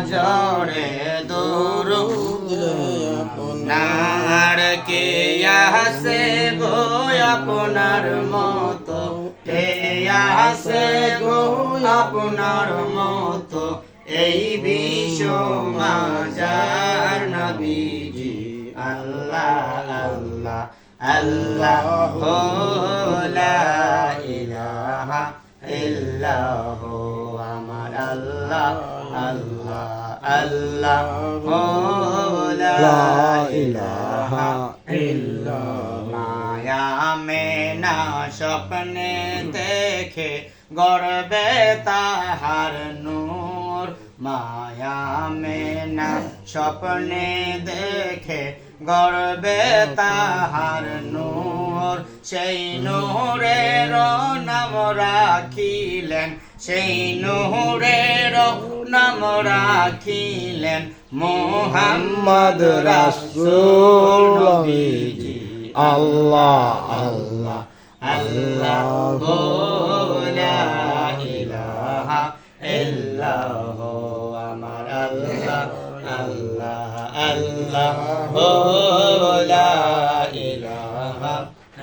জোরে দরুদ আপনার কে আছে গো আপনার মতো কে আছে গো আপনার মতো এই বিশ্ব মাজার নবীজি আল্লাহ আল্লাহ আল্লাহ লা ইলাহা ইল্লাহ আমার আল্লাহ আল্লাহ আল্লাহ লা ইলাহা ইল্লাল্লাহ মায়া মেনা স্বপ্নে দেখে গর্বে তাহার নূর মায়া মেনা স্বপ্নে দেখে গর্বে তাহার নূর সেই নূরের নাম রাখিলেন সেই নূরের নাম রাখিলেন মুহাম্মদ রাসূল নবীজি আল্লাহ আল্লাহ আল্লাহ লা ইলাহা ইল্লাল্লাহ আমার আল্লাহ আল্লাহ আল্লাহ লা ইলাহা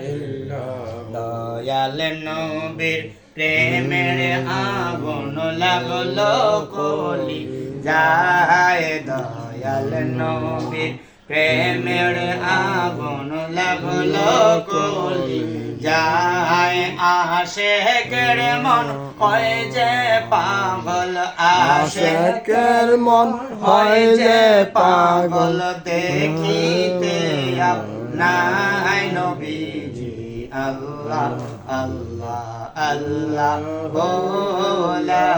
ইল্লাল্লাহ দয়াল নবীর প্রেমের আগুন লাগলো কলি যায় দয়াল নবীর প্রেমের আগুন লাগলো কলি যায় আশেকের মন হয় যে পাগল আশেকের মন হয় যে পাগল দেখিতে আপনার নবীজি আল্লাহ আল্লাহ আল্লাহ লা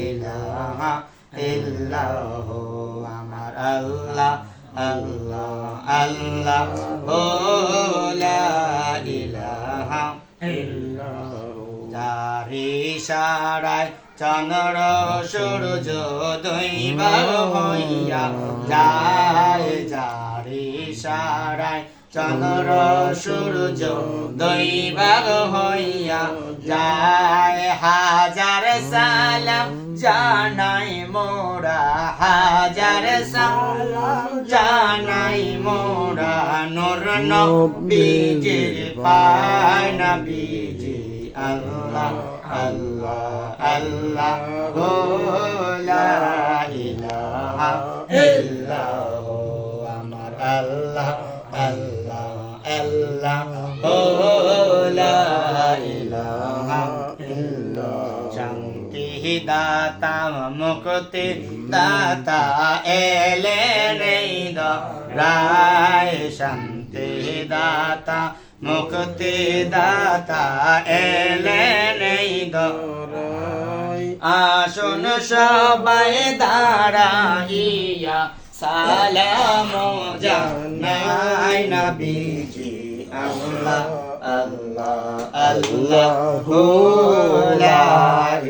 ইলাহা ইল্লাল্লাহ আমার আল্লাহ আল্লাহ আল্লাহ লা ইলাহা ইল্লাল্লাহ যার ইশারায় চন্দ্র সূর্য দৈবাগ হইয়া যায় যার ইশারায় চন্দ্র সূর্য দৈবাগ হইয়া যায় হাজার সালাম জানাই মোরা হাজার সালাম জানাই মোরা নূর নবীজির পায় নবীজি আল্লাহ আল্লাহ আল্লাহ লা ইলাহা ইল্লাল্লাহ আমার আল্লাহ আল্লাহ আল্লাহ লা ইলাহা ইল্লাল্লাহ শান্তি দাতা মুক্তি দাতা এলেন এই রায় শান্তি দাতা মুক্তি দাতা এলেন এই রায় আসুন সবাই দাঁড়াইয়া সালাম জানাই নবীজি আল্লাহ আল্লাহ আল্লাহ লা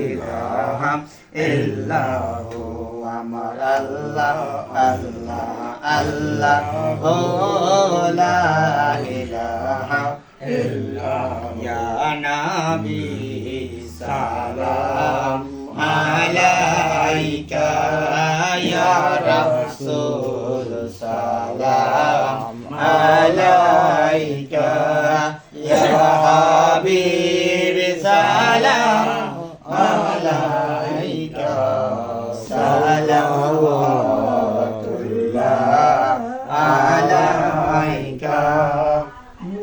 ইলাহা ইল্লাল্লাহ আমার আল্লাহ আল্লাহ আল্লাহ লা ইলাহা ইল্লাল্লাহ ইয়া নবী সালাম আলাইকা ইয়া রাসূল সালাম আলাইকা ইয়া হাবিব সালাম আলাইকা সালাওয়াতুল্লাহ আলাইকা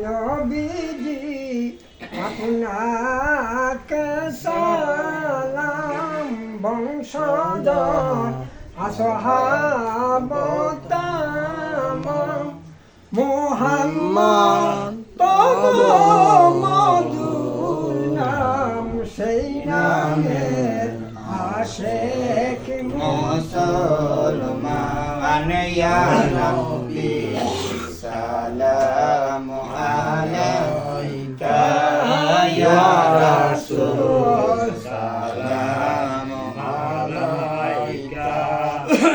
নবীজি আপনাকে সালাম বংশধর আসহাবতাম মুহাম্মদ তবু মধুর নাম সেই নামের আশেক মুসলমান ইয়া নবী সালাম আলাইকা ইয়া রাসূল সালাম আলাইকা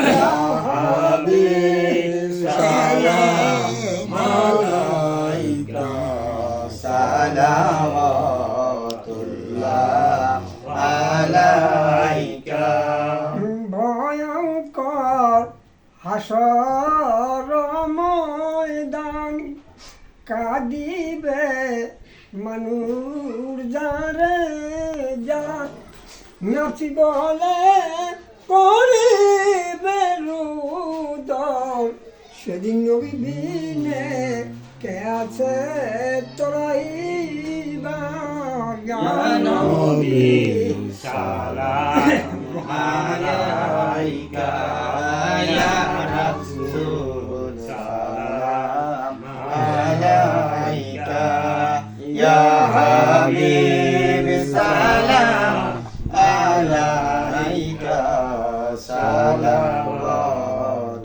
ইয়া হাবিব সালাম আলাইকা সালাওয়াতুল্লাহ আলাইকা ভয়ঙ্কর হাসর ময়দান কাঁদিবে মানুষ যারে যা নাচি বলে করিবে রুদন সেদিন নবী বিনে কে আছে তোরাইবা নবী সালাম আলাইকা ইয়া রাসূল সালাম আলাইকা ইয়া হাবিব সালাম আলাইকা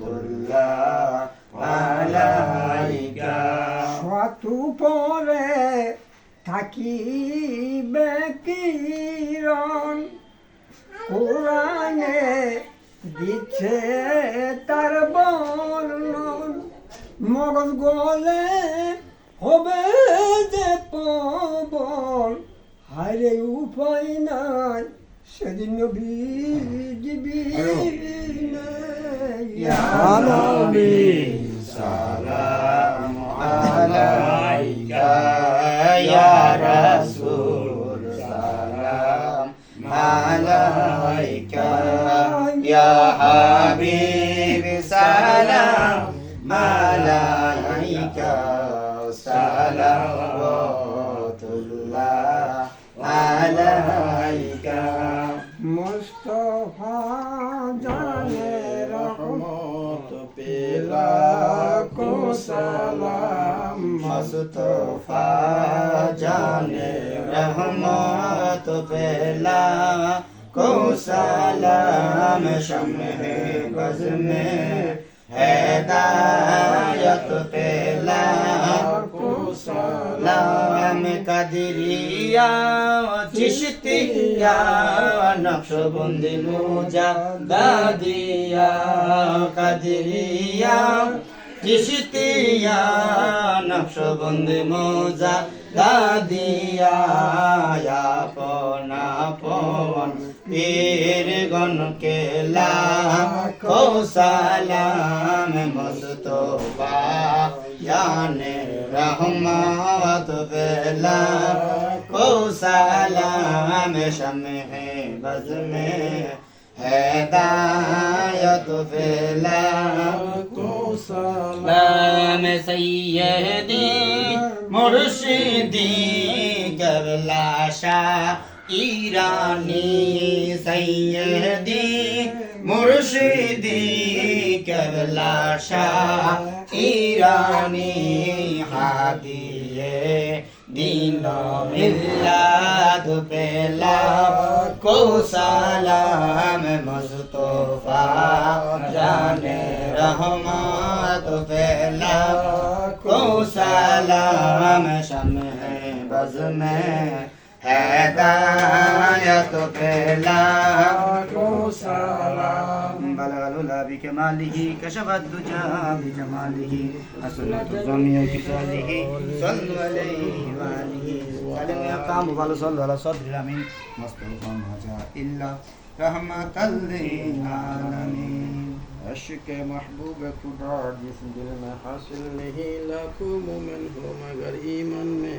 সালাওয়াতুল্লাহ আলাইকা শতু পরে থাকিবে কিরণ কোরআনে দিচ্ছে তার বর্ণন মগজ গলে হবে যে পবন হায়রে উপায় নাই সেদিন নবী দিবি ইয়া নবী সালাম আলাইকা ইয়া রাসূল সালাম আলাইকা ইয়া হাবিব সালাম আলাইকা সালাওয়াতুল্লাহ আলাইকা মুস্তফা জানে রহমত পেলা কো সালাম মুস্তফা জানে রহমত পেলা কো সালাম শমে বজ में হেদায়ত পেলা কো সালাম কাদরিয়া চিশতিয়া নকশবন্দি মুজাদ্দিয়া কাদরিয়া চিশতিয়া নকশবন্দি মুজাদ্দিয়া আপনা পवन পীর গণ के लाखो सलाम मुस्तफा याने रहमत बेला को सलाम शमे बज में हेदायत बेला को सलाम सैयदी मुर्शिदी कबला शाह ईरानी सैयदी मुर्शिदी कबला शाह ईरानी हादिये दीनो मिल्लात पेला को सलाम मुस्तफा जाने रहमत पेला को सलाम शमे बज में हेदायत पेला को सलाम बलगलुला बिकमालिही कशफत दुजा बिजमालिही हसनत जमिया किसालिही सल्लु अलैहि व आलिहि सल्लम या काम वालो सल्लु अला सद्रिल अमीन मुस्तफा मजा इल्ला रहमतल लिल आलमीन अश्क महबूब खुदा जिस दिल में हासिल नहीं लाखों मोमिन हो मगर ईमान में